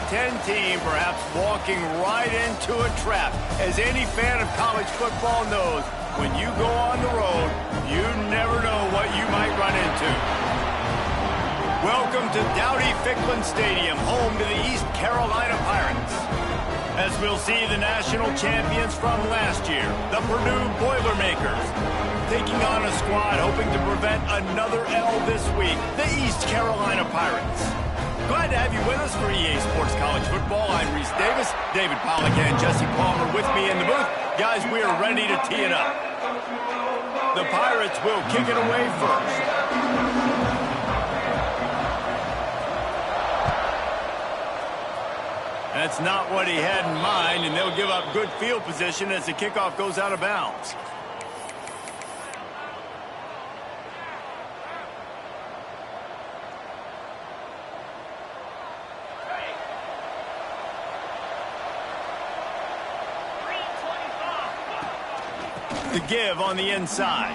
10 team perhaps walking right into a trap. As any fan of college football knows, when you go on the road, you never know what you might run into. Welcome to Dowdy-Ficklin Stadium, home to the East Carolina Pirates. As we'll see the national champions from last year, the Purdue Boilermakers, taking on a squad hoping to prevent another L this week, the East Carolina Pirates. Glad to have you with us for EA Sports College Football. I'm Reese Davis, David Pollack and Jesse Palmer with me in the booth. Guys, we are ready to tee it up. The Pirates will kick it away first. That's not what he had in mind, and they'll give up good field position as the kickoff goes out of bounds. The give on the inside.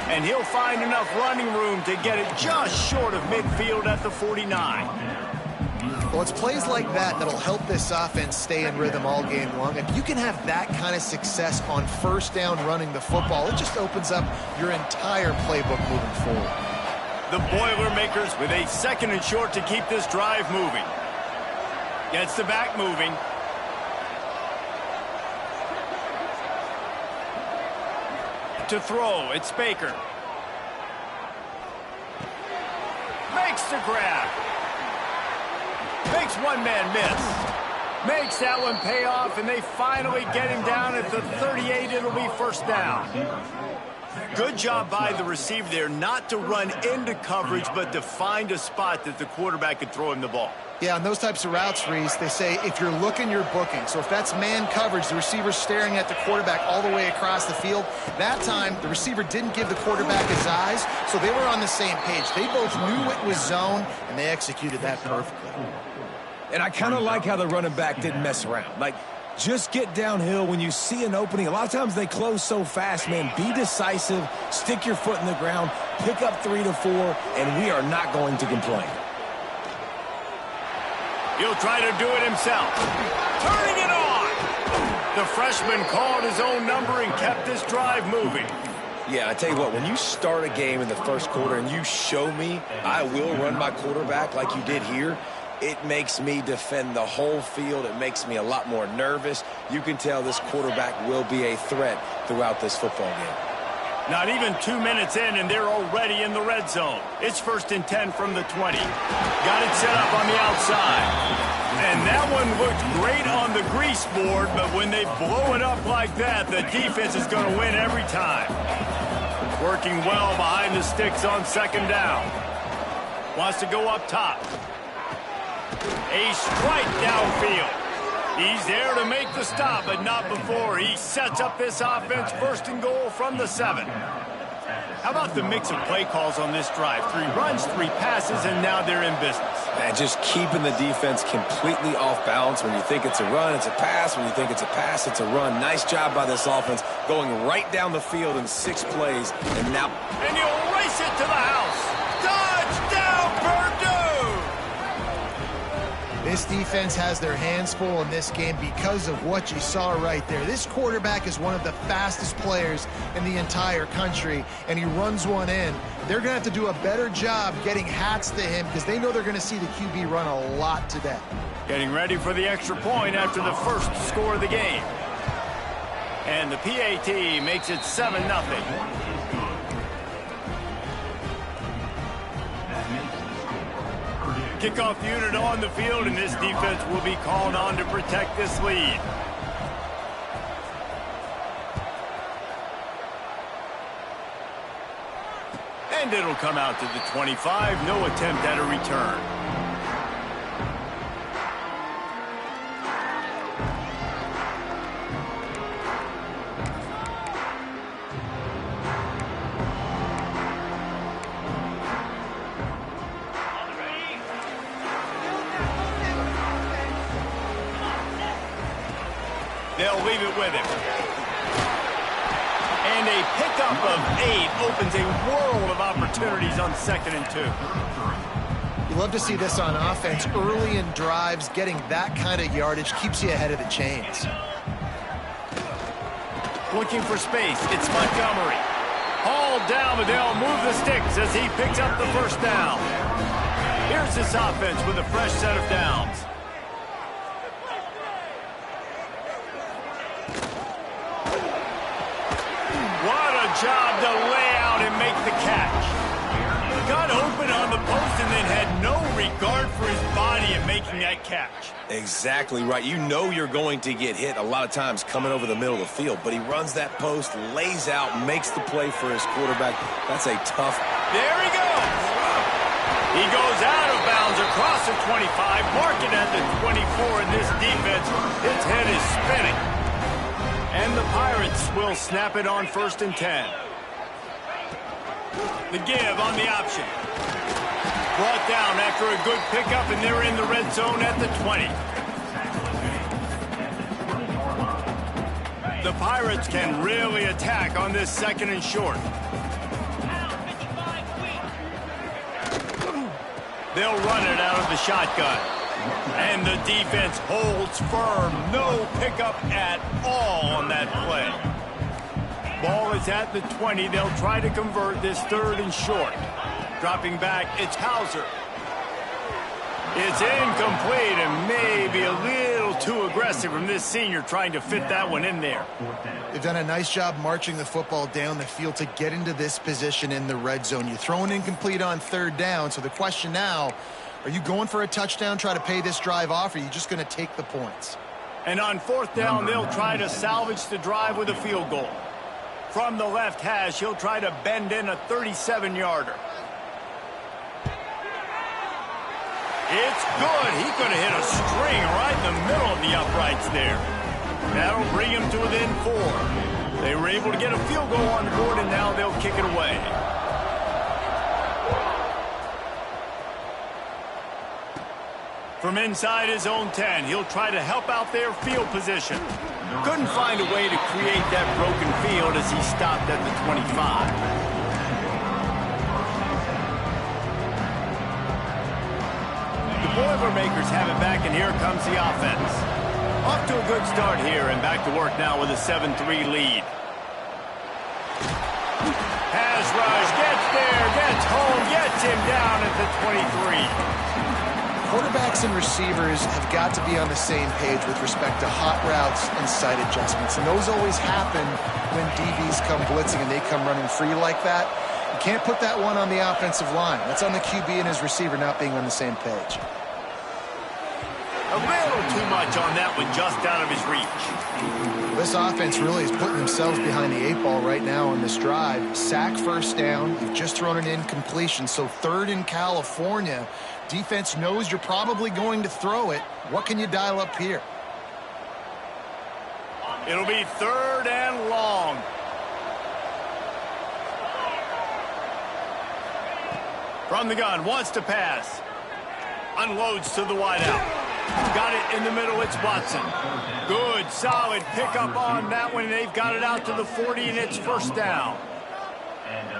And he'll find enough running room to get it just short of midfield at the 49. Well, it's plays like that that'll help this offense stay in rhythm all game long. If you can have that kind of success on first down running the football, it just opens up your entire playbook moving forward. The Boilermakers with a 2nd and short to keep this drive moving. Gets the back moving. To throw, it's Baker. Makes the grab. Makes one man miss. Makes that one pay off, and they finally get him down at the 38. It'll be first down. Good job by the receiver there not to run into coverage, but to find a spot that the quarterback could throw him the ball. Yeah, on those types of routes, Reese, they say if you're looking, you're booking. So if that's man coverage, the receiver's staring at the quarterback all the way across the field. That time, the receiver didn't give the quarterback his eyes, so they were on the same page. They both knew it was zone, and they executed that perfectly. And I kind of like how the running back didn't mess around. Like, just get downhill when you see an opening. A lot of times they close so fast, man. Be decisive, stick your foot in the ground, pick up 3 to 4, and we are not going to complain. He'll try to do it himself. Turning it on! The freshman called his own number and kept this drive moving. Yeah, I tell you what, when you start a game in the first quarter and you show me I will run my quarterback like you did here, it makes me defend the whole field. It makes me a lot more nervous. You can tell this quarterback will be a threat throughout this football game. Not even 2 minutes in, and they're already in the red zone. It's 1st and 10 from the 20. Got it set up on the outside. And that one looked great on the grease board, but when they blow it up like that, the defense is going to win every time. Working well behind the sticks on 2nd down. Wants to go up top. A strike downfield. He's there to make the stop, but not before. He sets up this offense 1st and goal from the 7. How about the mix of play calls on this drive? 3 runs, 3 passes, and now they're in business. Man, just keeping the defense completely off balance. When you think it's a run, it's a pass. When you think it's a pass, it's a run. Nice job by this offense going right down the field in 6 plays. And now... And he'll race it to the house. Touchdown, Purdue! This defense has their hands full in this game because of what you saw right there. This quarterback is one of the fastest players in the entire country, and he runs one in. They're going to have to do a better job getting hats to him because they know they're going to see the QB run a lot today. Getting ready for the extra point after the first score of the game. And the PAT makes it 7-0. Kickoff unit on the field, and this defense will be called on to protect this lead. And it'll come out to the 25. No attempt at a return. They'll leave it with him. And a pickup of 8 opens a world of opportunities on 2nd and 2. You love to see this on offense. Early in drives, getting that kind of yardage keeps you ahead of the chains. Looking for space. It's Montgomery. Hauled down, but they'll move the sticks as he picks up the first down. Here's this offense with a fresh set of downs. What a job to lay out and make the catch. Got open on the post and then had no regard for his body in making that catch. Exactly right. You know you're going to get hit a lot of times coming over the middle of the field, but he runs that post, lays out, makes the play for his quarterback. That's a tough. There he goes. He goes out of bounds across the 25, marking at the 24 in this defense. His head is spinning. And the Pirates will snap it on 1st and 10. The give on the option. Brought down after a good pickup, and they're in the red zone at the 20. The Pirates can really attack on this 2nd and short. They'll run it out of the shotgun. And the defense holds firm. No pickup at all on that play. Ball is at the 20. They'll try to convert this 3rd and short. Dropping back, it's Hauser. It's incomplete and maybe a little too aggressive from this senior trying to fit that one in there. They've done a nice job marching the football down the field to get into this position in the red zone. You throw an incomplete on 3rd down, so the question now, are you going for a touchdown, try to pay this drive off, or are you just going to take the points? And on 4th down, they'll try to salvage the drive with a field goal. From the left hash, he'll try to bend in a 37-yarder. It's good. He could have hit a string right in the middle of the uprights there. That'll bring him to within 4. They were able to get a field goal on the board, and now they'll kick it away. From inside his own 10, he'll try to help out their field position. Couldn't find a way to create that broken field as he stopped at the 25. The Boilermakers have it back, and here comes the offense. Off to a good start here, and back to work now with a 7-3 lead. Pass rush, gets there, gets home, gets him down at the 23. Quarterbacks and receivers have got to be on the same page with respect to hot routes and sight adjustments. And those always happen when DBs come blitzing and they come running free like that. You can't put that one on the offensive line. That's on the QB and his receiver not being on the same page. A little too much on that one, just out of his reach. This offense really is putting themselves behind the 8 ball right now on this drive. Sack 1st down. You've just thrown an incompletion. So 3rd in California. Defense knows you're probably going to throw it. What can you dial up here? It'll be 3rd and long. From the gun, wants to pass. Unloads to the wideout. Got it in the middle, it's Watson. Good, solid pickup on that one, and they've got it out to the 40, and it's 1st down.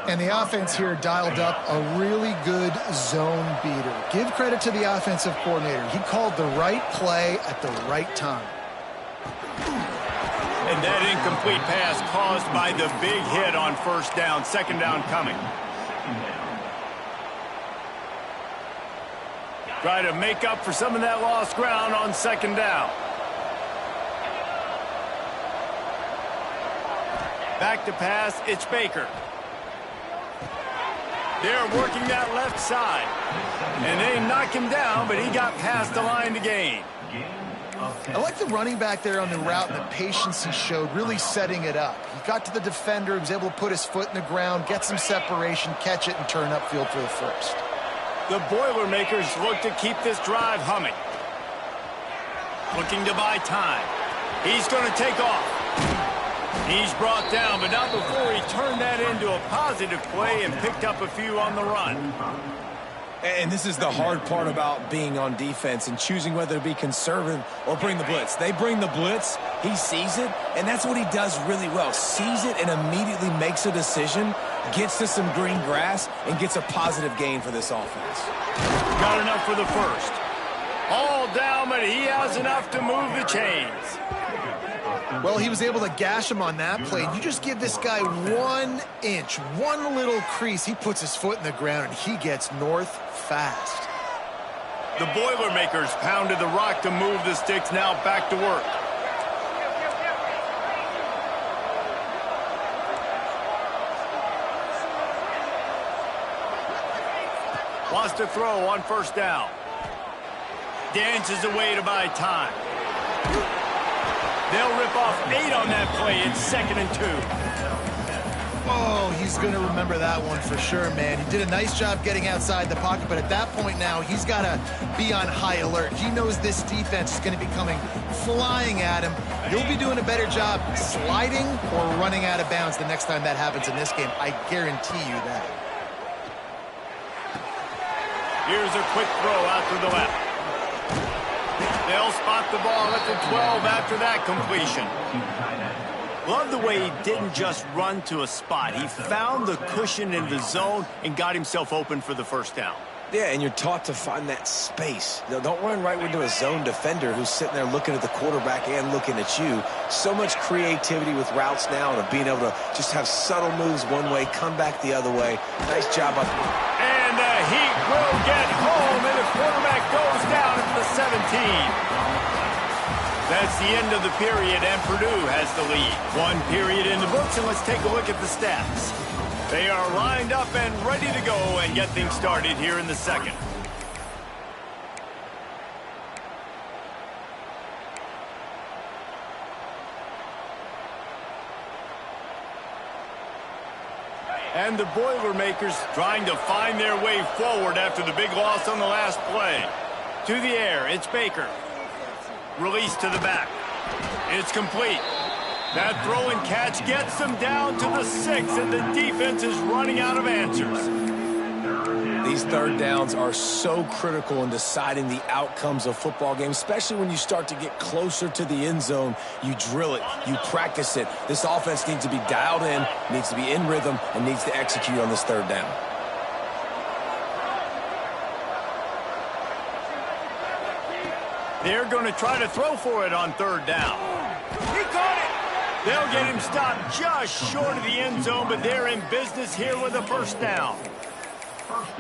And the offense here dialed up a really good zone beater. Give credit to the offensive coordinator. He called the right play at the right time. And that incomplete pass caused by the big hit on 1st down, 2nd down coming. Try to make up for some of that lost ground on 2nd down. Back to pass, it's Baker. They're working that left side. And they knock him down, but he got past the line to gain. I like the running back there on the route and the patience he showed, really setting it up. He got to the defender, he was able to put his foot in the ground, get some separation, catch it, and turn upfield for the 1st. The Boilermakers look to keep this drive humming. Looking to buy time. He's going to take off. He's brought down, but not before he turned that into a positive play and picked up a few on the run. And this is the hard part about being on defense and choosing whether to be conservative or bring the blitz. They bring the blitz, he sees it, and that's what he does really well. Sees it and immediately makes a decision, gets to some green grass, and gets a positive gain for this offense. Got enough for the first. All down, but he has enough to move the chains. Well, he was able to gash him on that play. You just give this guy 1 inch, one little crease. He puts his foot in the ground, and he gets north fast. The Boilermakers pounded the rock to move the sticks. Now back to work. Wants to throw on first down. Dances away to buy time. They'll rip off 8 on that play. It's 2nd and 2. Oh, he's going to remember that one for sure, man. He did a nice job getting outside the pocket, but at that point now, he's got to be on high alert. He knows this defense is going to be coming flying at him. He'll be doing a better job sliding or running out of bounds the next time that happens in this game. I guarantee you that. Here's a quick throw out to the left. They'll spot the ball at the 12 after that completion. Love the way he didn't just run to a spot. He found the cushion in the zone and got himself open for the first down. Yeah, and you're taught to find that space. Now, don't run right into a zone defender who's sitting there looking at the quarterback and looking at you. So much creativity with routes now and being able to just have subtle moves one way, come back the other way. Nice job. And the Heat will get home, and the quarterback goes down at the 17. That's the end of the period, and Purdue has the lead. 1 period in the books, and let's take a look at the stats. They are lined up and ready to go and get things started here in the second. And the Boilermakers trying to find their way forward after the big loss on the last play. To the air, it's Baker. Release to the back. It's complete. That throw and catch gets them down to the 6, and the defense is running out of answers. These third downs are so critical in deciding the outcomes of football games, especially when you start to get closer to the end zone. You drill it, you practice it. This offense needs to be dialed in, needs to be in rhythm, and needs to execute on this third down. They're going to try to throw for it on third down. He caught it! They'll get him stopped just short of the end zone, but they're in business here with a first down.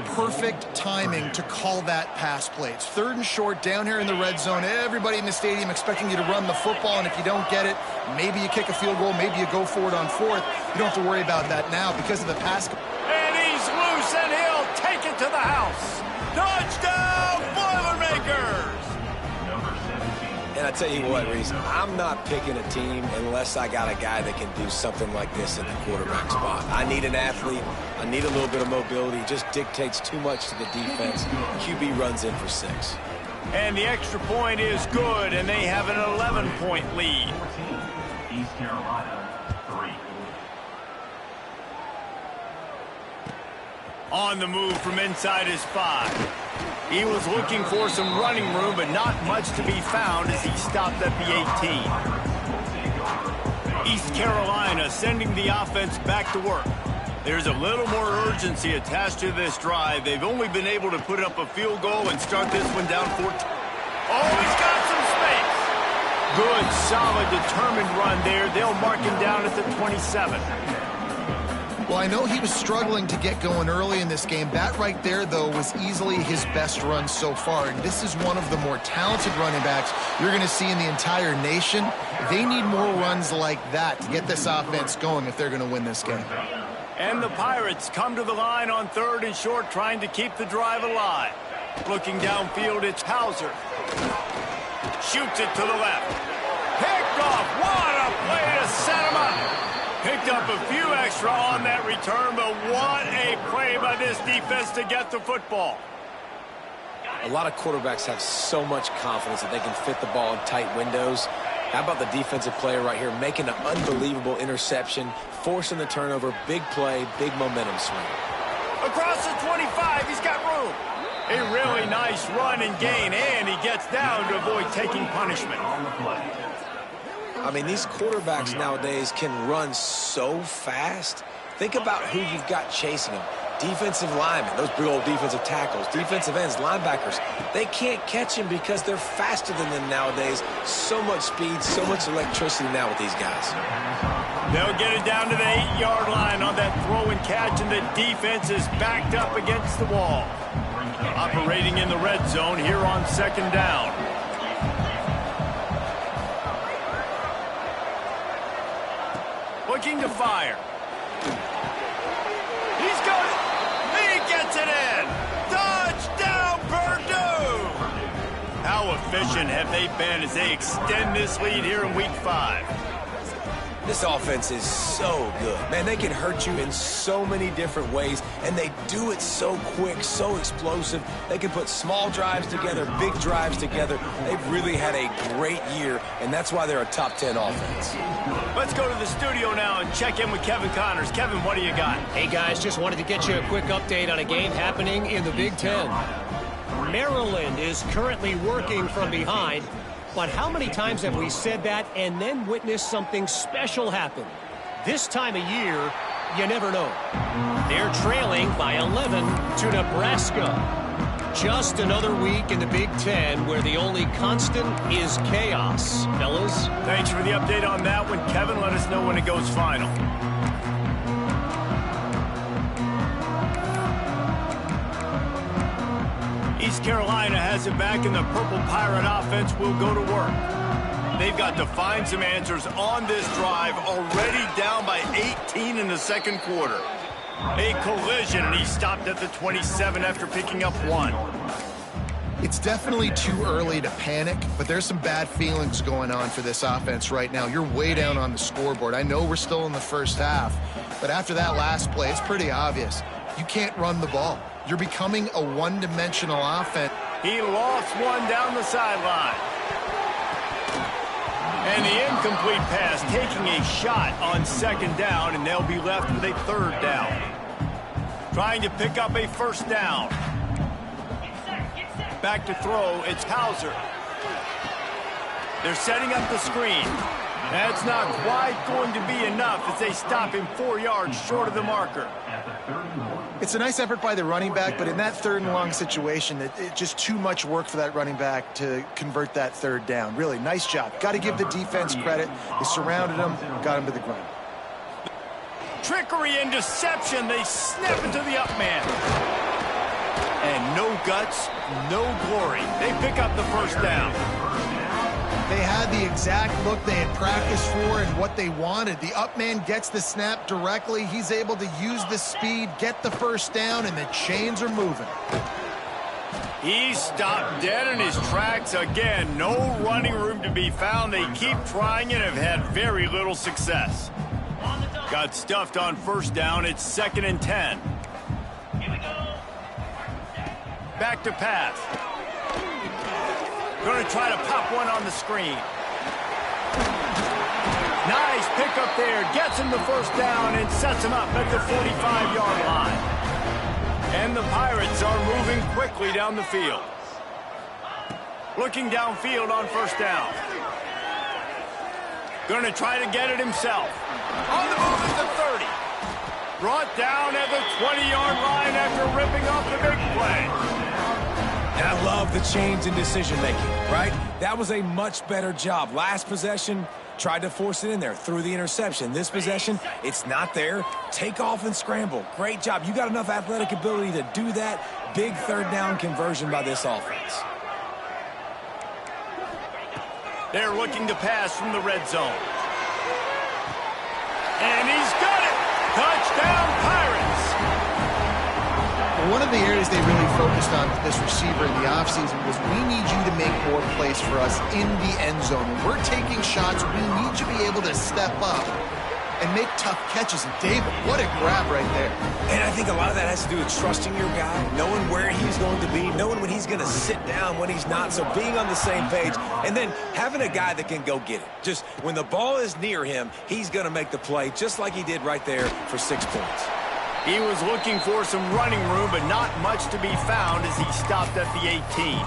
Perfect timing to call that pass play. It's 3rd and short down here in the red zone. Everybody in the stadium expecting you to run the football, and if you don't get it, maybe you kick a field goal, maybe you go for it on 4th. You don't have to worry about that now because of the pass. And he's loose, and he'll take it to the house. Touchdown, Boilermakers! And I tell you what, Reese, I'm not picking a team unless I got a guy that can do something like this at the quarterback spot. I need an athlete. I need a little bit of mobility. It just dictates too much to the defense. QB runs in for 6. And the extra point is good, and they have an 11-point lead. East Carolina, 3. On the move from inside his 5. He was looking for some running room, but not much to be found as he stopped at the 18. East Carolina sending the offense back to work. There's a little more urgency attached to this drive. They've only been able to put up a field goal and start this one down 14. Oh, he's got some space. Good, solid, determined run there. They'll mark him down at the 27. Well, I know he was struggling to get going early in this game. That right there, though, was easily his best run so far. And this is one of the more talented running backs you're going to see in the entire nation. They need more runs like that to get this offense going if they're going to win this game. And the Pirates come to the line on 3rd and short, trying to keep the drive alive. Looking downfield, it's Hauser. Shoots it to the left. Picked off. What a play to set him up. Picked up a few extra on that return, but what a play by this defense to get the football. A lot of quarterbacks have so much confidence that they can fit the ball in tight windows. How about the defensive player right here making an unbelievable interception, forcing the turnover, big play, big momentum swing. Across the 25, he's got room. A really nice run and gain, and he gets down to avoid taking punishment. I mean, these quarterbacks nowadays can run so fast. Think about who you've got chasing them. Defensive linemen, those big old defensive tackles, defensive ends, linebackers. They can't catch him because they're faster than them nowadays. So much speed, so much electricity now with these guys. They'll get it down to the 8-yard line on that throw and catch, and the defense is backed up against the wall. Operating in the red zone here on 2nd down. Looking to fire. He's got it. He gets it in. Touchdown, Purdue. How efficient have they been as they extend this lead here in Week 5? This offense is so good. Man, they can hurt you in so many different ways, and they do it so quick, so explosive. They can put small drives together, big drives together. They've really had a great year, and that's why they're a top 10 offense. Let's go to the studio now and check in with Kevin Connors. Kevin, what do you got? Hey, guys, just wanted to get you a quick update on a game happening in the Big Ten. Maryland is currently working from behind. But how many times have we said that and then witnessed something special happen? This time of year, you never know. They're trailing by 11 to Nebraska. Just another week in the Big Ten where the only constant is chaos, fellas. Thanks for the update on that one, Kevin. Let us know when it goes final. East Carolina has it back, and the Purple Pirate offense will go to work. They've got to find some answers on this drive, already down by 18 in the 2nd quarter. A collision, and he stopped at the 27 after picking up 1. It's definitely too early to panic, but there's some bad feelings going on for this offense right now. You're way down on the scoreboard. I know we're still in the first half, but after that last play, it's pretty obvious. You can't run the ball. You're becoming a one-dimensional offense. He lost one down the sideline. And the incomplete pass taking a shot on 2nd down, and they'll be left with a 3rd down. Trying to pick up a 1st down. Back to throw, it's Hauser. They're setting up the screen. That's not quite going to be enough as they stop him 4 yards short of the marker. It's a nice effort by the running back, but in that 3rd and long situation, it's just too much work for that running back to convert that 3rd down. Really, nice job. Got to give the defense credit. They surrounded him, got him to the ground. Trickery and deception. They snap into the up man. And no guts, no glory. They pick up the 1st down. They had the exact look they had practiced for and what they wanted. The up man gets the snap directly. He's able to use the speed, get the 1st down, and the chains are moving. He stopped dead in his tracks again. No running room to be found. They keep trying and have had very little success. Got stuffed on 1st down. It's 2nd and 10. Back to pass. Going to try to pop one on the screen. Nice pickup there. Gets him the 1st down and sets him up at the 45-yard line. And the Pirates are moving quickly down the field. Looking downfield on 1st down. Going to try to get it himself. On the move at the 30. Brought down at the 20-yard line after ripping off the big play. And I love the change in decision-making, right? That was a much better job. Last possession, tried to force it in there, threw the interception. This possession, it's not there. Take off and scramble. Great job. You got enough athletic ability to do that. Big 3rd down conversion by this offense. They're looking to pass from the red zone. And he's got it! Touchdown, Pirates! One of the areas they really focused on with this receiver in the offseason was we need you to make more plays for us in the end zone. When we're taking shots, we need you to be able to step up and make tough catches. And David, what a grab right there. And I think a lot of that has to do with trusting your guy, knowing where he's going to be, knowing when he's going to sit down, when he's not. So being on the same page, and then having a guy that can go get it. Just when the ball is near him, he's going to make the play, just like he did right there for 6 points. He was looking for some running room, but not much to be found as he stopped at the 18.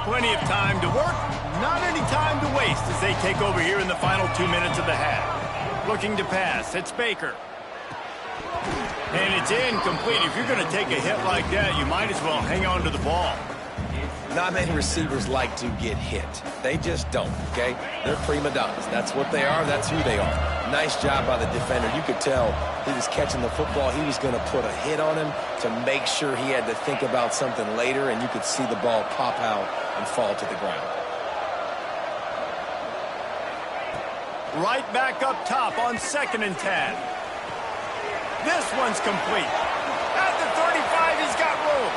Plenty of time to work, not any time to waste as they take over here in the final 2 minutes of the half. Looking to pass, it's Baker. And it's incomplete. If you're going to take a hit like that, you might as well hang on to the ball. Not many receivers like to get hit. They just don't, okay? They're prima donnas. That's what they are. That's who they are. Nice job by the defender. You could tell he was catching the football. He was going to put a hit on him to make sure he had to think about something later, and you could see the ball pop out and fall to the ground. Right back up top on 2nd and 10. This one's complete. At the 35, he's got room.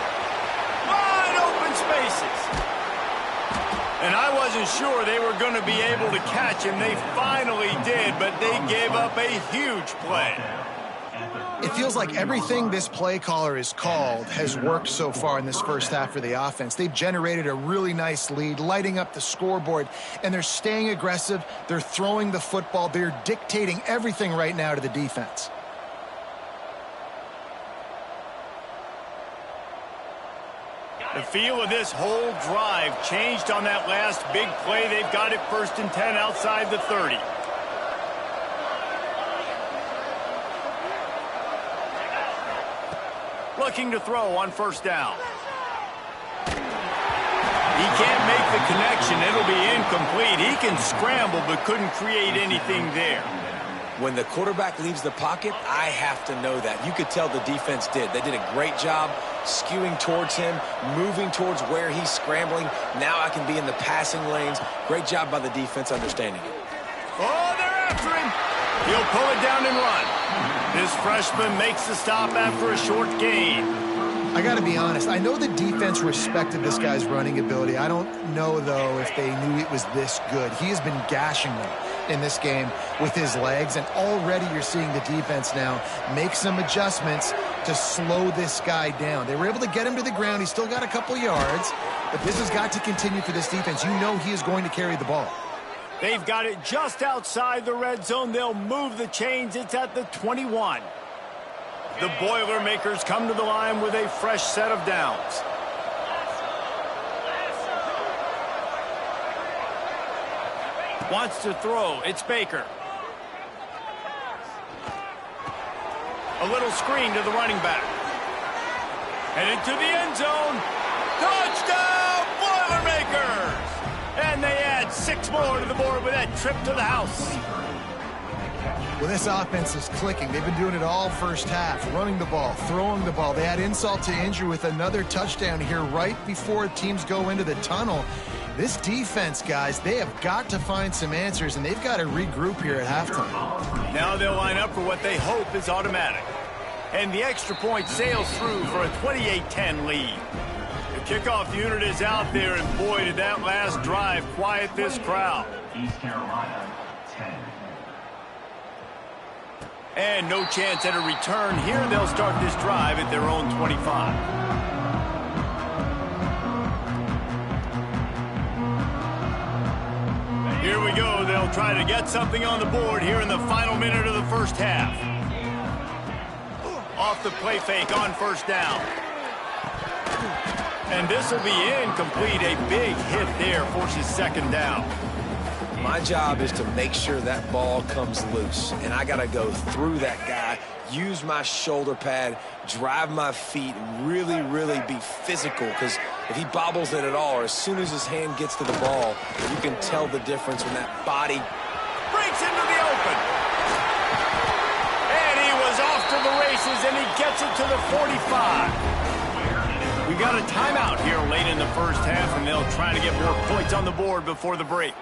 Wide open spaces. And I wasn't sure they were going to be able to catch him. They finally did, but they gave up a huge play. It feels like everything this play caller has called has worked so far in this first half for the offense. They've generated a really nice lead, lighting up the scoreboard, and they're staying aggressive. They're throwing the football. They're dictating everything right now to the defense. The feel of this whole drive changed on that last big play. They've got it 1st and 10 outside the 30. Looking to throw on 1st down. He can't make the connection. It'll be incomplete. He can scramble but couldn't create anything there. When the quarterback leaves the pocket, I have to know that. You could tell the defense did. They did a great job skewing towards him, moving towards where he's scrambling. Now I can be in the passing lanes. Great job by the defense understanding it. Oh, they're after him. He'll pull it down and run. This freshman makes the stop after a short gain. I got to be honest. I know the defense respected this guy's running ability. I don't know, though, if they knew it was this good. He has been gashing them in this game with his legs, and already you're seeing the defense now make some adjustments to slow this guy down. They were able to get him to the ground. He's still got a couple yards, but this has got to continue for this defense. You know he is going to carry the ball. They've got it just outside the red zone. They'll move the chains. It's at the 21. The Boilermakers come to the line with a fresh set of downs. Wants to throw. It's Baker. A little screen to the running back. And into the end zone. Touchdown, Boilermakers! And they add 6 more to the board with that trip to the house. Well, this offense is clicking. They've been doing it all first half, running the ball, throwing the ball. They had insult to injury with another touchdown here right before teams go into the tunnel. This defense, guys, they have got to find some answers, and they've got to regroup here at halftime. Now they'll line up for what they hope is automatic. And the extra point sails through for a 28-10 lead. The kickoff unit is out there, and boy, did that last drive quiet this crowd. East Carolina, 10. And no chance at a return here. They'll start this drive at their own 25. Here we go. They'll try to get something on the board here in the final minute of the first half. Off the play fake on 1st down. And this will be incomplete. A big hit there forces 2nd down. My job is to make sure that ball comes loose, and I got to go through that guy, use my shoulder pad, drive my feet, and really, really be physical, because if he bobbles it at all, or as soon as his hand gets to the ball, you can tell the difference when that body breaks into the open. And he was off to the races, and he gets it to the 45. We got a timeout here late in the first half, and they'll try to get more points on the board before the break.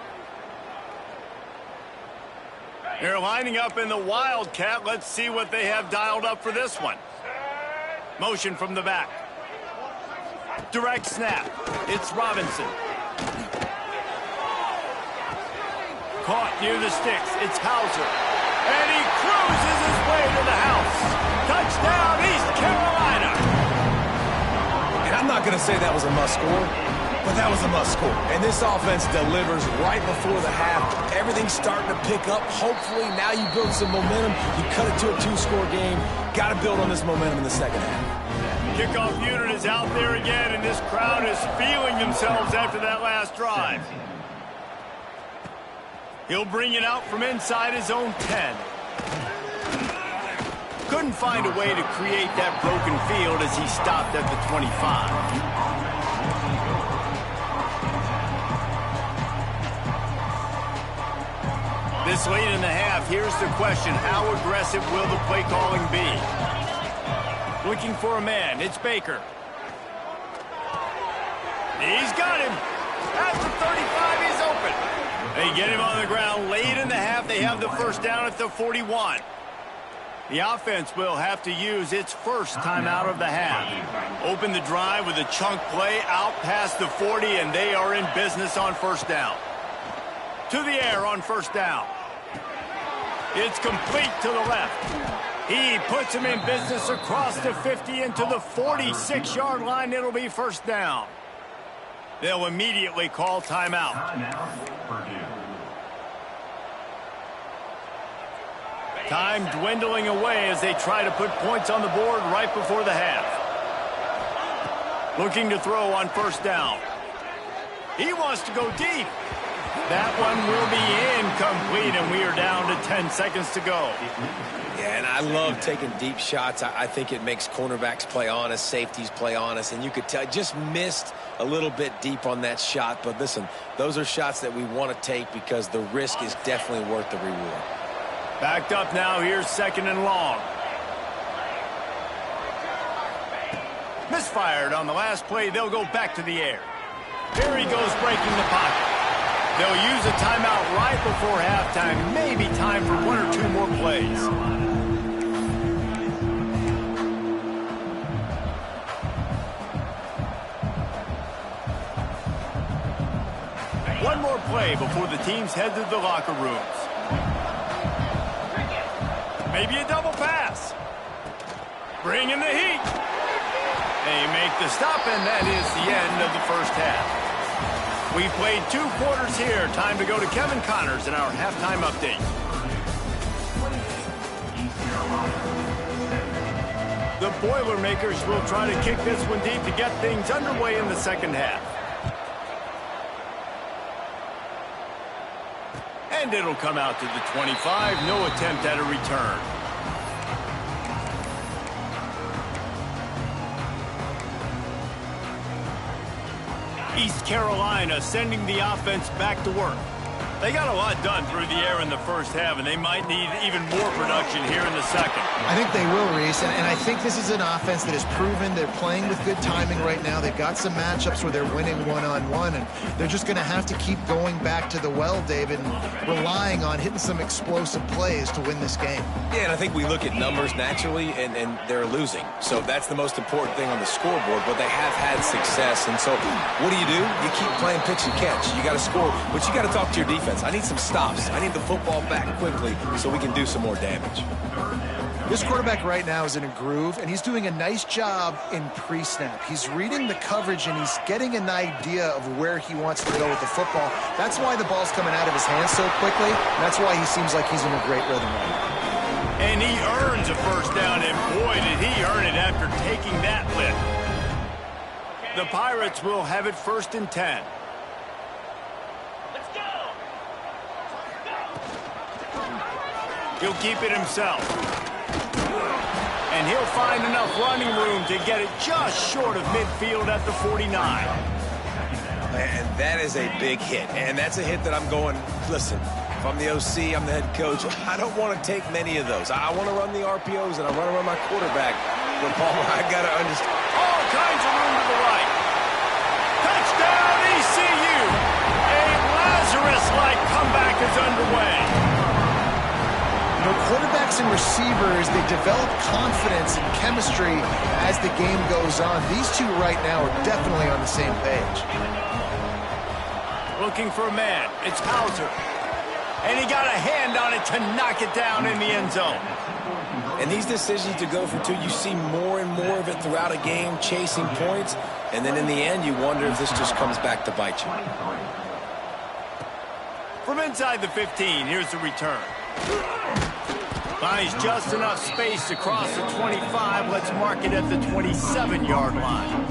They're lining up in the Wildcat. Let's see what they have dialed up for this one. Motion from the back. Direct snap. It's Robinson. Caught near the sticks. It's Hauser. And he cruises his way to the house. Touchdown, East Carolina. And I'm not going to say that was a must score, but that was a must score. And this offense delivers right before the half. Everything's starting to pick up. Hopefully, now you build some momentum. You cut it to a 2-score game. Got to build on this momentum in the second half. Kickoff unit is out there again, and this crowd is feeling themselves after that last drive. He'll bring it out from inside his own 10. Couldn't find a way to create that broken field as he stopped at the 25. This late in the half, here's the question. How aggressive will the play calling be? Looking for a man. It's Baker. He's got him. At the 35, he's open. They get him on the ground late in the half. They have the first down at the 41. The offense will have to use its first timeout of the half. Open the drive with a chunk play out past the 40, and they are in business on first down. To the air on first down. It's complete to the left. He puts him in business across the 50 into the 46-yard line. It'll be first down. They'll immediately call timeout. Time dwindling away as they try to put points on the board right before the half. Looking to throw on first down. He wants to go deep. That one will be incomplete, and we are down to 10 seconds to go. Yeah, and I love taking deep shots. I think it makes cornerbacks play honest, safeties play honest, and you could tell just missed a little bit deep on that shot. But listen, those are shots that we want to take because the risk is definitely worth the reward. Backed up now. Here's second and long. Misfired on the last play. They'll go back to the air. Here he goes breaking the pocket. They'll use a timeout right before halftime. Maybe time for one or two more plays. One more play before the teams head to the locker rooms. Maybe a double pass. Bring in the heat. They make the stop, and that is the end of the first half. We've played 2 quarters here. Time to go to Kevin Connors in our halftime update. The Boilermakers will try to kick this one deep to get things underway in the second half. And it'll come out to the 25. No attempt at a return. East Carolina sending the offense back to work. They got a lot done through the air in the first half, and they might need even more production here in the second. I think they will, Reese, and I think this is an offense that has proven they're playing with good timing right now. They've got some matchups where they're winning one-on-one, and they're just going to have to keep going back to the well, David, and relying on hitting some explosive plays to win this game. Yeah, and I think we look at numbers naturally, and they're losing. So that's the most important thing on the scoreboard, but they have had success. And so what do? You keep playing pitch and catch. You got to score, but you got to talk to your defense. I need some stops. I need the football back quickly so we can do some more damage. This quarterback right now is in a groove, and he's doing a nice job in pre-snap. He's reading the coverage, and he's getting an idea of where he wants to go with the football. That's why the ball's coming out of his hands so quickly. That's why he seems like he's in a great rhythm right now. And he earns a first down, and boy, did he earn it after taking that lift. The Pirates will have it first and 10. He'll keep it himself. And he'll find enough running room to get it just short of midfield at the 49. And that is a big hit. And that's a hit that I'm going, listen, if I'm the OC, I'm the head coach, I don't want to take many of those. I want to run the RPOs, and I want to run my quarterback. But, Palmer, I got to understand. All kinds of room to the right. Touchdown, ECU. A Lazarus-like comeback is underway. You know, quarterbacks and receivers, they develop confidence and chemistry as the game goes on. These two right now are definitely on the same page. Looking for a man. It's Hauser. And he got a hand on it to knock it down in the end zone. And these decisions to go for two, you see more and more of it throughout a game, chasing points. And then in the end, you wonder if this just comes back to bite you. From inside the 15, here's the return. Finds just enough space to cross the 25. Let's mark it at the 27-yard line.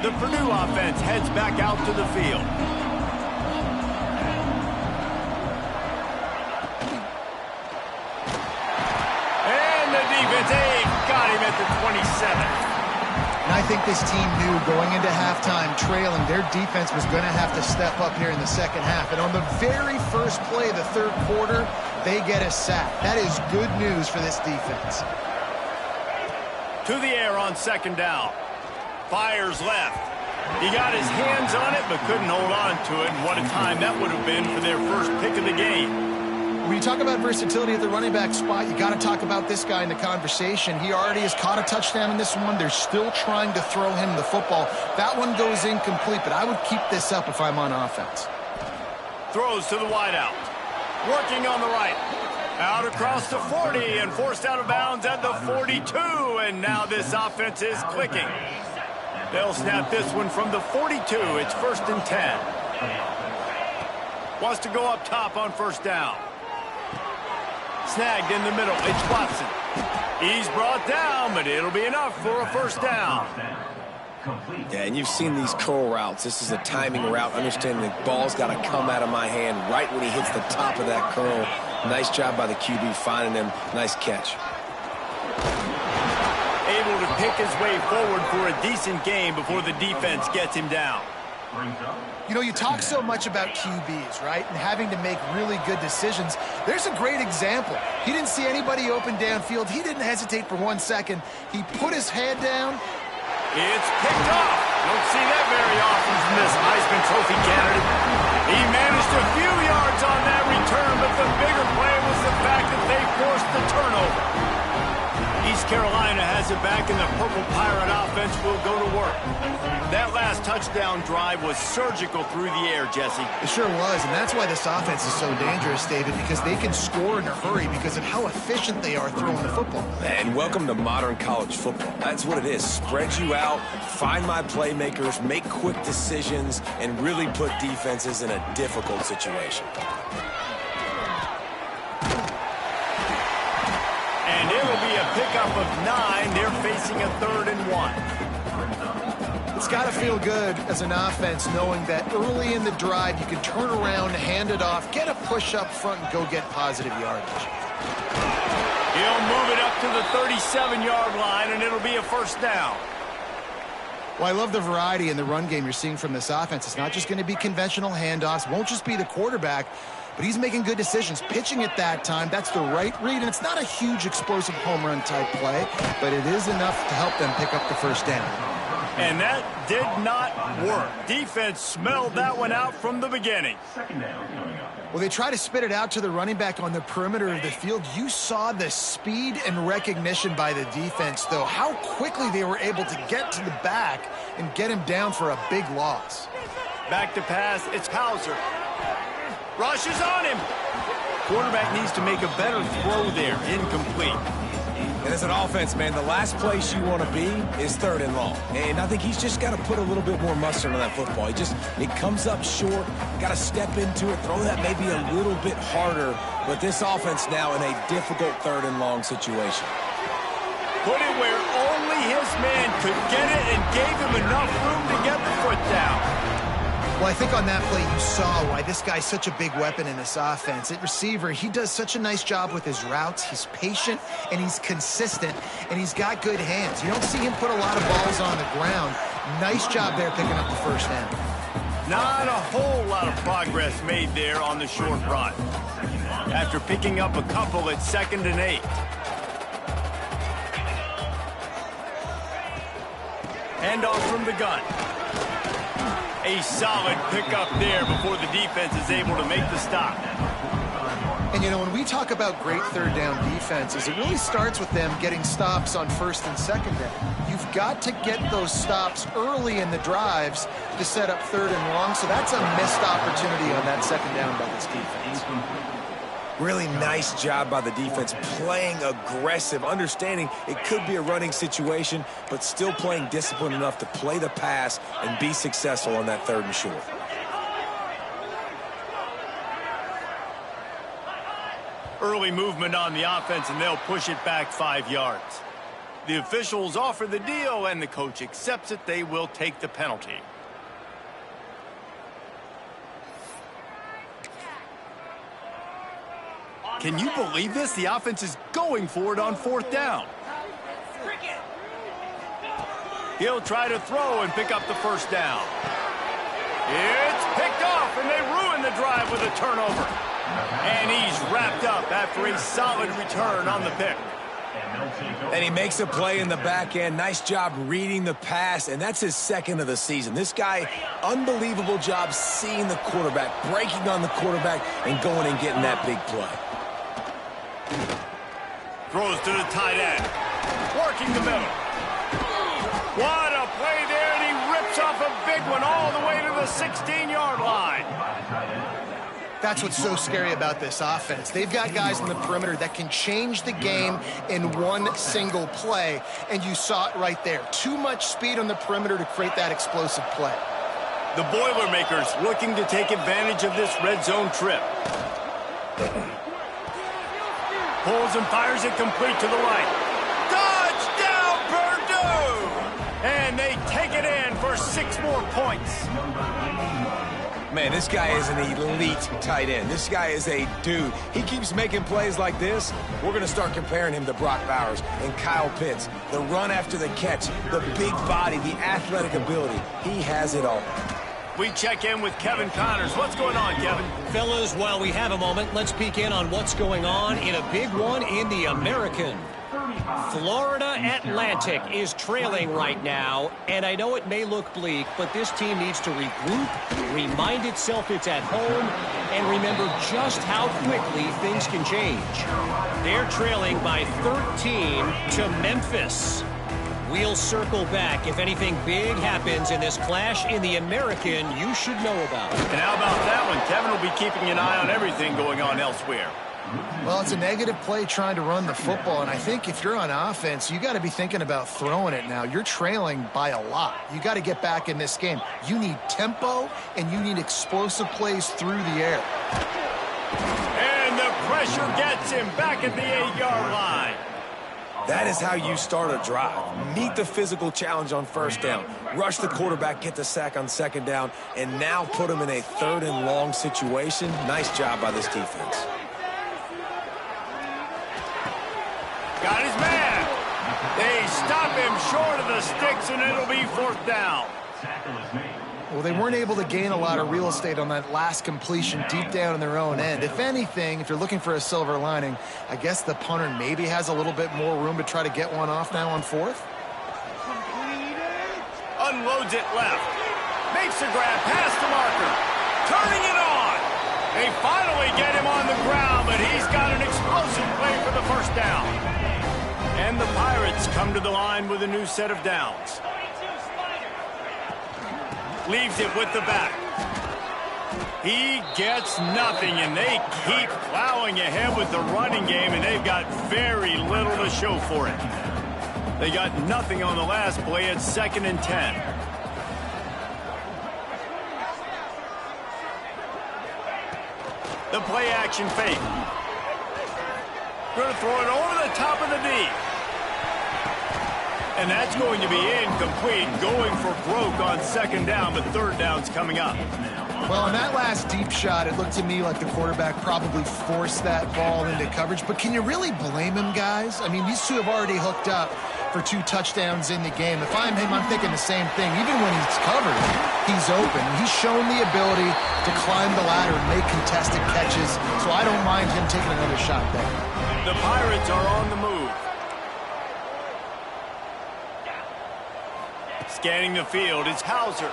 The Purdue offense heads back out to the field. And the defense, got him at the 27. And I think this team knew going into halftime trailing, their defense was going to have to step up here in the second half. And on the very first play of the third quarter, they get a sack. That is good news for this defense. To the air on second down. Fires left. He got his hands on it, but couldn't hold on to it. And what a time that would have been for their first pick of the game. When you talk about versatility at the running back spot, you got to talk about this guy in the conversation. He already has caught a touchdown in this one. They're still trying to throw him the football. That one goes incomplete, but I would keep this up if I'm on offense. Throws to the wideout. Working on the right. Out across the 40 and forced out of bounds at the 42. And now this offense is clicking. They'll snap this one from the 42. It's 1st and 10. Wants to go up top on first down. Snagged in the middle. It's Watson. He's brought down, but it'll be enough for a first down. Yeah, and you've seen these curl routes. This is a timing route. Understanding the ball's got to come out of my hand right when he hits the top of that curl. Nice job by the QB finding him. Nice catch. Able to pick his way forward for a decent game before the defense gets him down. You know, you talk so much about QBs, right, and having to make really good decisions. There's a great example. He didn't see anybody open downfield. He didn't hesitate for 1 second. He put his head down. It's picked off. Don't see that very often from this Heisman Trophy candidate. He managed a few yards on that return, but the bigger play was the fact that they forced the turnover. East Carolina has it back, and the Purple Pirate offense will go to work. That last touchdown drive was surgical through the air, Jesse. It sure was, and that's why this offense is so dangerous, David, because they can score in a hurry because of how efficient they are throwing the football. And welcome to modern college football. That's what it is. Spread you out, find my playmakers, make quick decisions, and really put defenses in a difficult situation. And it'll be a pickup of 9. They're facing a 3rd and 1. It's got to feel good as an offense knowing that early in the drive you can turn around, hand it off, get a push up front, and go get positive yardage. He'll move it up to the 37-yard line, and it'll be a first down. Well, I love the variety in the run game you're seeing from this offense. It's not just going to be conventional handoffs. Won't just be the quarterback, but he's making good decisions. Pitching at that time, that's the right read, and it's not a huge explosive home run type play, but it is enough to help them pick up the first down. And that did not work. Defense smelled that one out from the beginning. Well, they try to spit it out to the running back on the perimeter of the field. You saw the speed and recognition by the defense, though. How quickly they were able to get to the back and get him down for a big loss. Back to pass. It's Hauser. Rushes on him. Quarterback needs to make a better throw there. Incomplete. And as an offense, man, the last place you want to be is 3rd and long. And I think he's just got to put a little bit more mustard on that football. It comes up short, got to step into it, throw that maybe a little bit harder. But this offense now in a difficult 3rd and long situation. Put it where only his man could get it and gave him enough room to get the foot down. Well, I think on that play you saw why this guy's such a big weapon in this offense. At receiver, he does such a nice job with his routes. He's patient, and he's consistent, and he's got good hands. You don't see him put a lot of balls on the ground. Nice job there picking up the first down. Not a whole lot of progress made there on the short run. After picking up a couple at 2nd and 8. Handoff from the gun. A solid pickup there before the defense is able to make the stop. And, you know, when we talk about great 3rd down defenses, it really starts with them getting stops on 1st and 2nd down. You've got to get those stops early in the drives to set up 3rd and long, so that's a missed opportunity on that 2nd down by this defense. Really nice job by the defense, playing aggressive, understanding it could be a running situation, but still playing disciplined enough to play the pass and be successful on that 3rd and short. Early movement on the offense, and they'll push it back 5 yards. The officials offer the deal, and the coach accepts it. They will take the penalty. Can you believe this? The offense is going for it on 4th down. He'll try to throw and pick up the 1st down. It's picked off, and they ruin the drive with a turnover. And he's wrapped up after a solid return on the pick. And he makes a play in the back end. Nice job reading the pass, and that's his 2nd of the season. This guy, unbelievable job seeing the quarterback, breaking on the quarterback, and going and getting that big play. Throws to the tight end. Working the middle. What a play there, and he rips off a big one all the way to the 16-yard line. That's what's so scary about this offense. They've got guys in the perimeter that can change the game in one single play, and you saw it right there. Too much speed on the perimeter to create that explosive play. The Boilermakers looking to take advantage of this red zone trip. Pulls and fires it complete to the right. Touchdown, Purdue! And they take it in for 6 more points. Man, this guy is an elite tight end. This guy is a dude. He keeps making plays like this. We're going to start comparing him to Brock Bowers and Kyle Pitts. The run after the catch, the big body, the athletic ability. He has it all. We check in with Kevin Connors. What's going on, Kevin? Fellas, while we have a moment, let's peek in on what's going on in a big one in the American. Florida Atlantic is trailing right now, and I know it may look bleak, but this team needs to regroup, remind itself it's at home, and remember just how quickly things can change. They're trailing by 13 to Memphis. We'll circle back if anything big happens in this clash in the American you should know about. And how about that one? Kevin will be keeping an eye on everything going on elsewhere. Well, it's a negative play trying to run the football, and I think if you're on offense, you got to be thinking about throwing it now. You're trailing by a lot. You got to get back in this game. You need tempo, and you need explosive plays through the air. And the pressure gets him back at the 8-yard line. That is how you start a drive. Meet the physical challenge on 1st down. Rush the quarterback, get the sack on 2nd down, and now put him in a 3rd and long situation. Nice job by this defense. Got his man. They stop him short of the sticks, and it'll be 4th down. Well, they weren't able to gain a lot of real estate on that last completion deep down in their own end. If anything, if you're looking for a silver lining, I guess the punter maybe has a little bit more room to try to get one off now on 4th. Unloads it left. Makes the grab past the marker. Turning it on. They finally get him on the ground, but he's got an explosive play for the 1st down. And the Pirates come to the line with a new set of downs. Leaves it with the back. He gets nothing, and they keep plowing ahead with the running game, and they've got very little to show for it. They got nothing on the last play. It's 2nd and 10. The play action fake. Going to throw it over the top of the D. And that's going to be incomplete, going for broke on 2nd down, but 3rd down's coming up. Well, on that last deep shot, it looked to me like the quarterback probably forced that ball into coverage. But can you really blame him, guys? I mean, these two have already hooked up for 2 touchdowns in the game. If I'm him, I'm thinking the same thing. Even when he's covered, he's open. He's shown the ability to climb the ladder and make contested catches, so I don't mind him taking another shot there. The Pirates are on the move. Scanning the field, it's Hauser.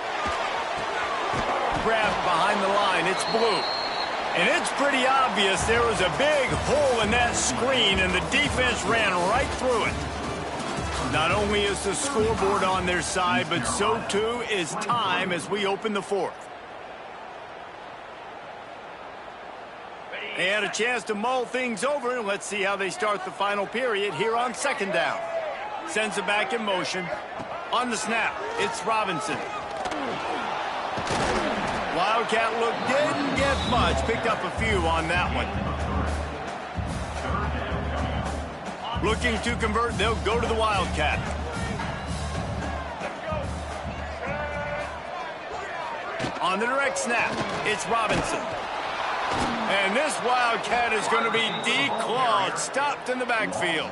Grabbed behind the line, it's Blue. And it's pretty obvious there was a big hole in that screen, and the defense ran right through it. Not only is the scoreboard on their side, but so too is time as we open the 4th. They had a chance to mull things over, and let's see how they start the final period here on second down. Sends it back in motion. On the snap, it's Robinson. Wildcat look didn't get much. Picked up a few on that one. Looking to convert, they'll go to the Wildcat. On the direct snap, it's Robinson. And this Wildcat is going to be declawed, stopped in the backfield.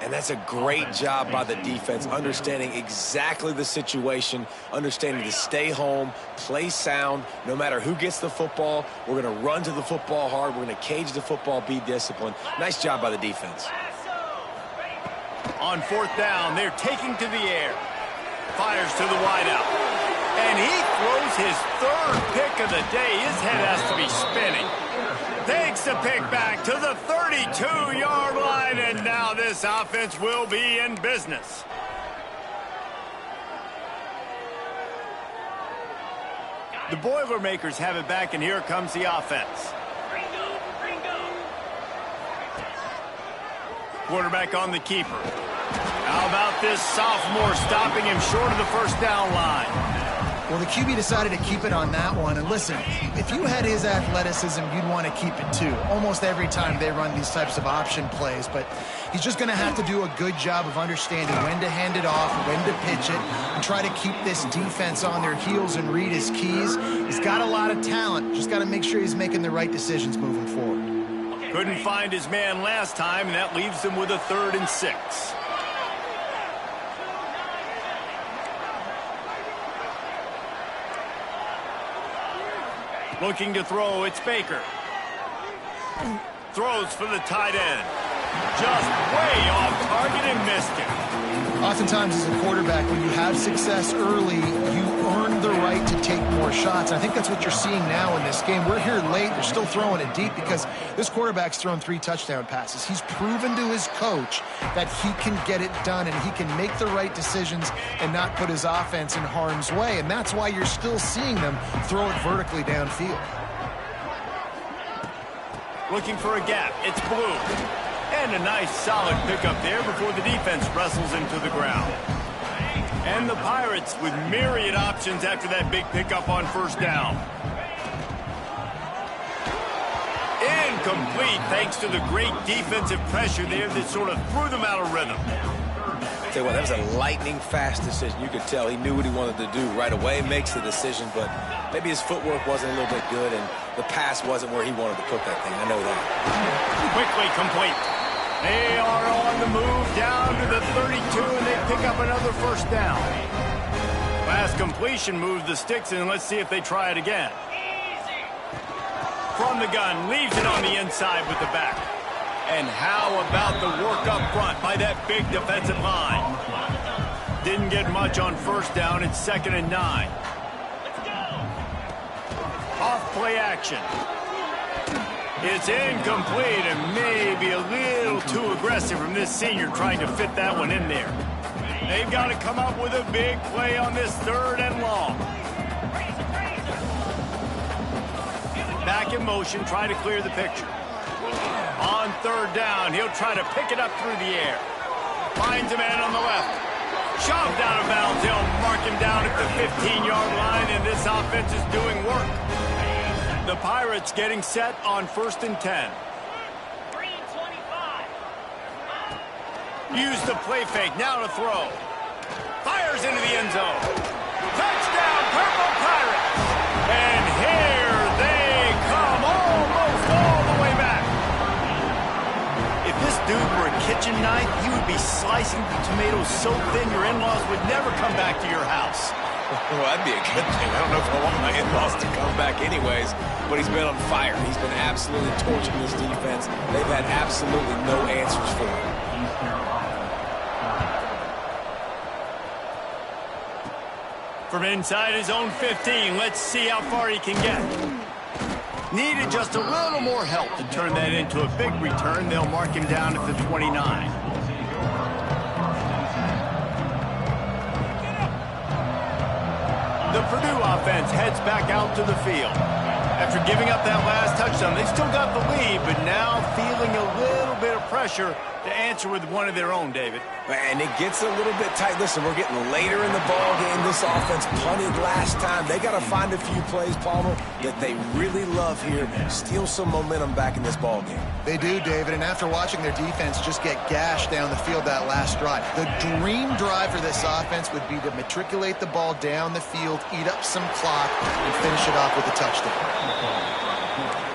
And that's a great job by the defense, understanding exactly the situation, understanding to stay home, play sound. No matter who gets the football, we're going to run to the football hard. We're going to cage the football, be disciplined. Nice job by the defense. On fourth down, they're taking to the air. Fires to the wideout. And he throws his third pick of the day. His head has to be spinning. Takes the pick back to the 32-yard line, and now this offense will be in business. The Boilermakers have it back, and here comes the offense. Quarterback on the keeper. How about this sophomore stopping him short of the first down line? Well, the QB decided to keep it on that one. And listen, if you had his athleticism, you'd want to keep it too. Almost every time they run these types of option plays. But he's just going to have to do a good job of understanding when to hand it off, when to pitch it, and try to keep this defense on their heels and read his keys. He's got a lot of talent. Just got to make sure he's making the right decisions moving forward. Couldn't find his man last time, and that leaves him with a 3rd and 6. Looking to throw, it's Baker. Throws for the tight end. Just way off target and missed it. Oftentimes as a quarterback, when you have success early, you earn the right to take more shots. I think that's what you're seeing now in this game. We're here late. They're still throwing it deep because this quarterback's thrown 3 touchdown passes. He's proven to his coach that he can get it done and he can make the right decisions and not put his offense in harm's way. And that's why you're still seeing them throw it vertically downfield. Looking for a gap. It's Blue. And a nice solid pickup there before the defense wrestles him to the ground. And the Pirates with myriad options after that big pickup on first down. Incomplete thanks to the great defensive pressure there that sort of threw them out of rhythm. Tell you what, that was a lightning-fast decision. You could tell he knew what he wanted to do right away, makes the decision, but maybe his footwork wasn't a little bit good and the pass wasn't where he wanted to put that thing. I know that. Quickly complete. They are on the move down to the 32, and they pick up another first down. Last completion moves the sticks, and let's see if they try it again. From the gun, leaves it on the inside with the back. And how about the work up front by that big defensive line? Didn't get much on first down. It's 2nd and 9. Off play action. It's incomplete and maybe a little too aggressive from this senior trying to fit that one in there. They've got to come up with a big play on this 3rd and long. Back in motion, trying to clear the picture. On 3rd down, he'll try to pick it up through the air. Finds a man on the left. Shoved out of bounds. They'll mark him down at the 15-yard line, and this offense is doing work. The Pirates getting set on 1st and 10. Use the play fake, now to throw. Fires into the end zone. Touchdown, Purple Pirates! And here they come, almost all the way back. If this dude were a kitchen knife, he would be slicing the tomatoes so thin your in-laws would never come back to your house. Well, that'd be a good thing. I don't know if I want my in-laws to come back anyways, but he's been on fire. He's been absolutely torching this defense. They've had absolutely no answers for him. From inside his own 15, let's see how far he can get. Needed just a little more help to turn that into a big return. They'll mark him down at the 29. The Purdue offense heads back out to the field. After giving up that last touchdown, they've still got the lead, but now feeling a little bit of pressure to answer with one of their own, David. And it gets a little bit tight. Listen, we're getting later in the ball game. This offense punted last time. They got to find a few plays, Palmer, that they really love here. Steal some momentum back in this ball game. They do, David, and after watching their defense just get gashed down the field that last drive, the dream drive for this offense would be to matriculate the ball down the field, eat up some clock, and finish it off with a touchdown.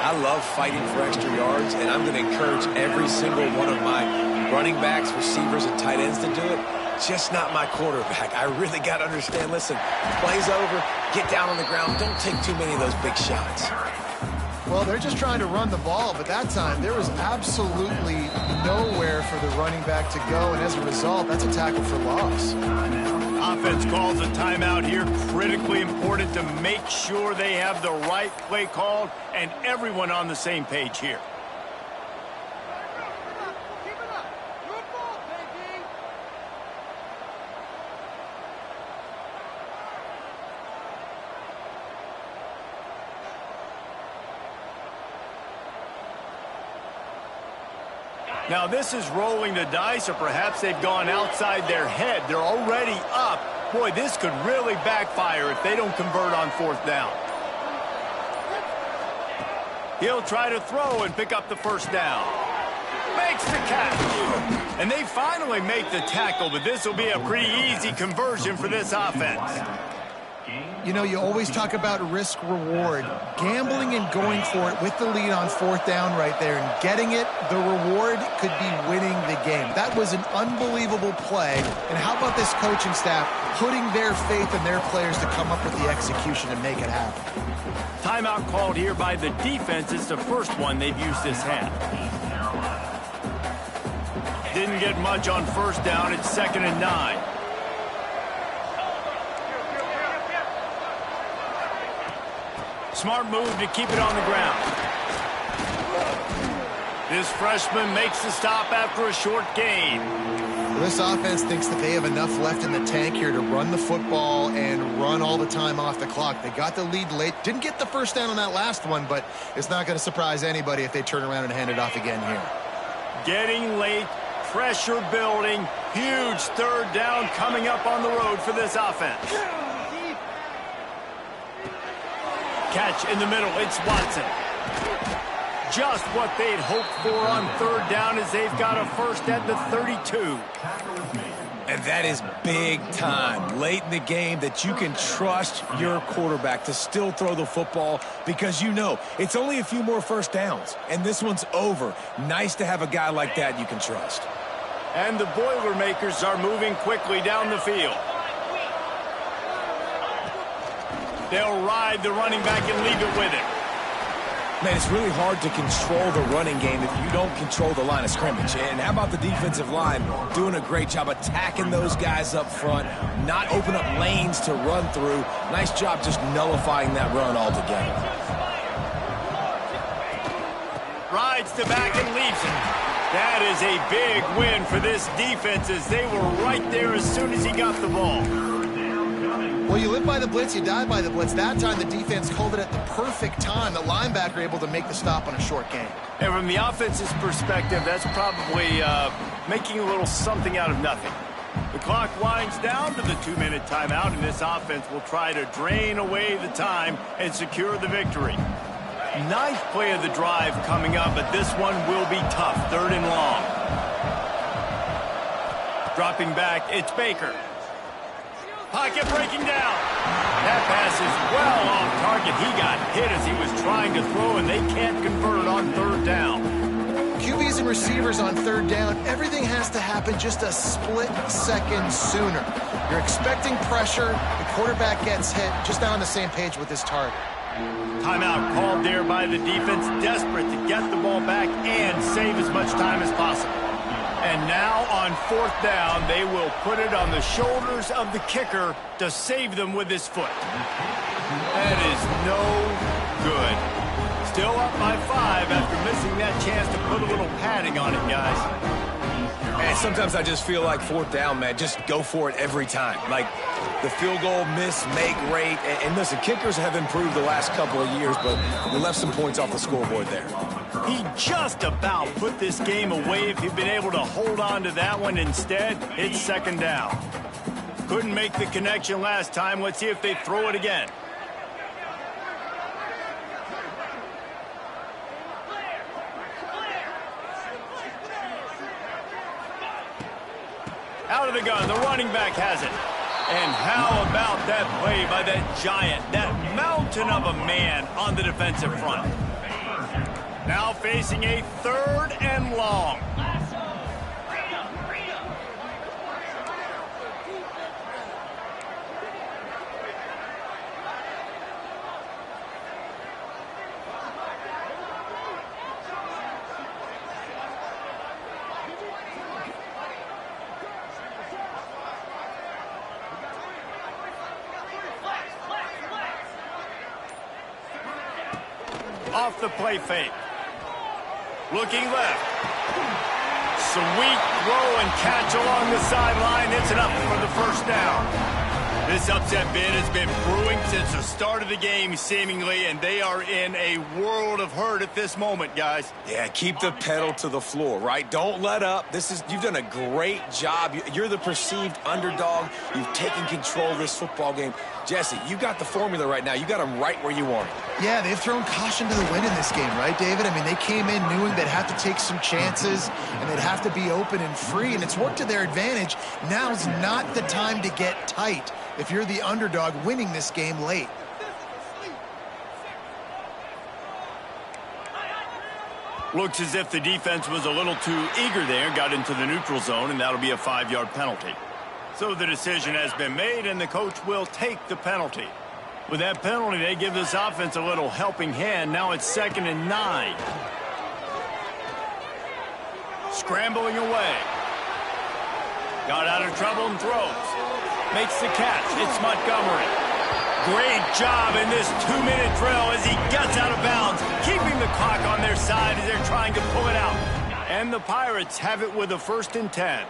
I love fighting for extra yards, and I'm going to encourage every single one of my running backs, receivers, and tight ends to do it. Just not my quarterback. I really got to understand, listen, play's over, get down on the ground, don't take too many of those big shots. Well, they're just trying to run the ball, but that time there was absolutely nowhere for the running back to go, and as a result, that's a tackle for loss. Offense calls a timeout here. Critically important to make sure they have the right play called and everyone on the same page here. Now this is rolling the dice, or perhaps they've gone outside their head. They're already up. Boy, this could really backfire if they don't convert on fourth down. He'll try to throw and pick up the first down. Makes the catch. And they finally make the tackle, but this will be a pretty easy conversion for this offense. You know, you always talk about risk-reward. Gambling and going for it with the lead on fourth down right there and getting it, the reward could be winning the game. That was an unbelievable play. And how about this coaching staff putting their faith in their players to come up with the execution and make it happen? Timeout called here by the defense. It's the first one they've used this half. Didn't get much on first down. It's 2nd and 9. Smart move to keep it on the ground. This freshman makes the stop after a short gain. This offense thinks that they have enough left in the tank here to run the football and run all the time off the clock. They got the lead late. Didn't get the first down on that last one, but it's not going to surprise anybody if they turn around and hand it off again here. Getting late, pressure building, huge third down coming up on the road for this offense. Catch in the middle, it's Watson. Just what they'd hoped for on third down as they've got a first at the 32. And that is big time late in the game that you can trust your quarterback to still throw the football because you know it's only a few more first downs, and this one's over. Nice to have a guy like that you can trust. And the Boilermakers are moving quickly down the field. They'll ride the running back and leave it with him. Man, it's really hard to control the running game if you don't control the line of scrimmage. And how about the defensive line doing a great job attacking those guys up front, not open up lanes to run through. Nice job just nullifying that run altogether. Rides the back and leaves it. That is a big win for this defense as they were right there as soon as he got the ball. Well, you live by the blitz, you die by the blitz. That time the defense called it at the perfect time. The linebacker able to make the stop on a short gain. And from the offense's perspective, that's probably making a little something out of nothing. The clock winds down to the 2-minute timeout, and this offense will try to drain away the time and secure the victory. Ninth play of the drive coming up, but this one will be tough. 3rd and long. Dropping back, it's Baker. Pocket breaking down. That pass is well off target. He got hit as he was trying to throw, and they can't convert on 3rd down. QBs and receivers on 3rd down, everything has to happen just a split second sooner. You're expecting pressure. The quarterback gets hit. Just not on the same page with his target. Timeout called there by the defense, desperate to get the ball back and save as much time as possible. And now on 4th down, they will put it on the shoulders of the kicker to save them with his foot. That is no good. Still up by 5 after missing that chance to put a little padding on it, guys. And sometimes I just feel like fourth down, man, just go for it every time. Like the field goal miss-make rate. And listen, kickers have improved the last couple of years, but we left some points off the scoreboard there. He just about put this game away if he'd been able to hold on to that one instead. It's second down. Couldn't make the connection last time. Let's see if they throw it again. Out of the gun, the running back has it. And how about that play by that giant, that mountain of a man on the defensive front. Now facing a 3rd and long. Off the play fake. Looking left. Sweet throw and catch along the sideline. It's enough for the first down. This upset bid has been brewing since the start of the game, seemingly, and they are in a world of hurt at this moment, guys. Yeah, keep the pedal to the floor, right? Don't let up. You've done a great job. You're the perceived underdog. You've taken control of this football game. Jesse, you got the formula right now. You got them right where you want it. Yeah, they've thrown caution to the wind in this game, right, David? I mean, they came in knowing they'd have to take some chances and they'd have to be open and free, and it's worked to their advantage. Now's not the time to get tight if you're the underdog winning this game late. Looks as if the defense was a little too eager there, got into the neutral zone, and that'll be a 5-yard penalty. So the decision has been made, and the coach will take the penalty. With that penalty, they give this offense a little helping hand. Now it's 2nd and 9. Scrambling away. Got out of trouble and throws. Makes the catch. It's Montgomery. Great job in this 2-minute drill as he gets out of bounds, keeping the clock on their side as they're trying to pull it out. And the Pirates have it with a 1st and 10.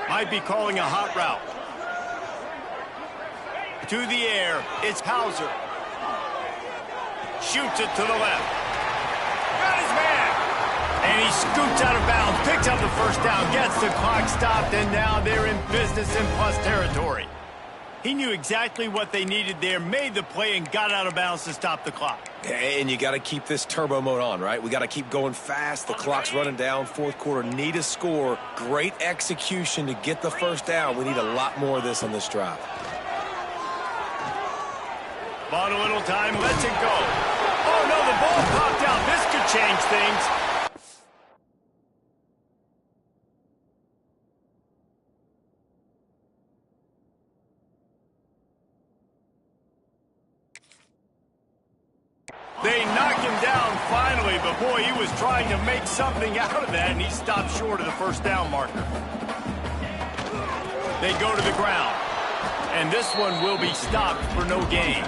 Might be calling a hot route. To the air, it's Hauser. Shoots it to the left. Got his man. And he scoots out of bounds, picks up the first down, gets the clock stopped, and now they're in business in plus territory. He knew exactly what they needed there, made the play, and got out of bounds to stop the clock. And you got to keep this turbo mode on, right? We got to keep going fast. The clock's running down. 4th quarter, need a score. Great execution to get the first down. We need a lot more of this on this drive. Bought a little time, lets it go. Oh, no, the ball popped out. This could change things. They knock him down finally, but boy, he was trying to make something out of that, and he stopped short of the first down marker. They go to the ground, and this one will be stopped for no gain.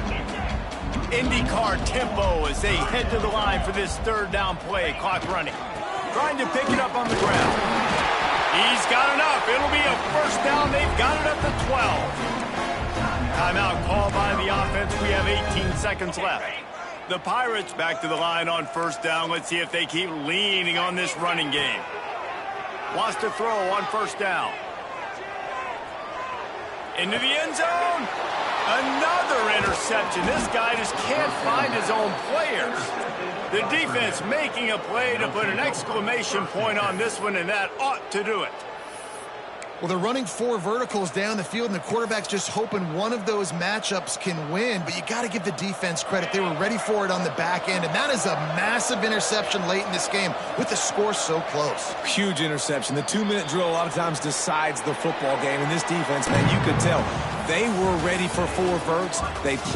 IndyCar tempo as they head to the line for this 3rd down play, clock running. Trying to pick it up on the ground. He's got enough. It'll be a first down. They've got it at the 12. Timeout called by the offense. We have 18 seconds left. The Pirates back to the line on 1st down. Let's see if they keep leaning on this running game. Wants to throw on 1st down. Into the end zone. Another interception. This guy just can't find his own players. The defense making a play to put an exclamation point on this one, and that ought to do it. Well, they're running 4 verticals down the field, and the quarterback's just hoping one of those matchups can win. But you got to give the defense credit. They were ready for it on the back end, and that is a massive interception late in this game with the score so close. Huge interception. The 2-minute drill a lot of times decides the football game. And this defense, man, you could tell they were ready for 4 verts. They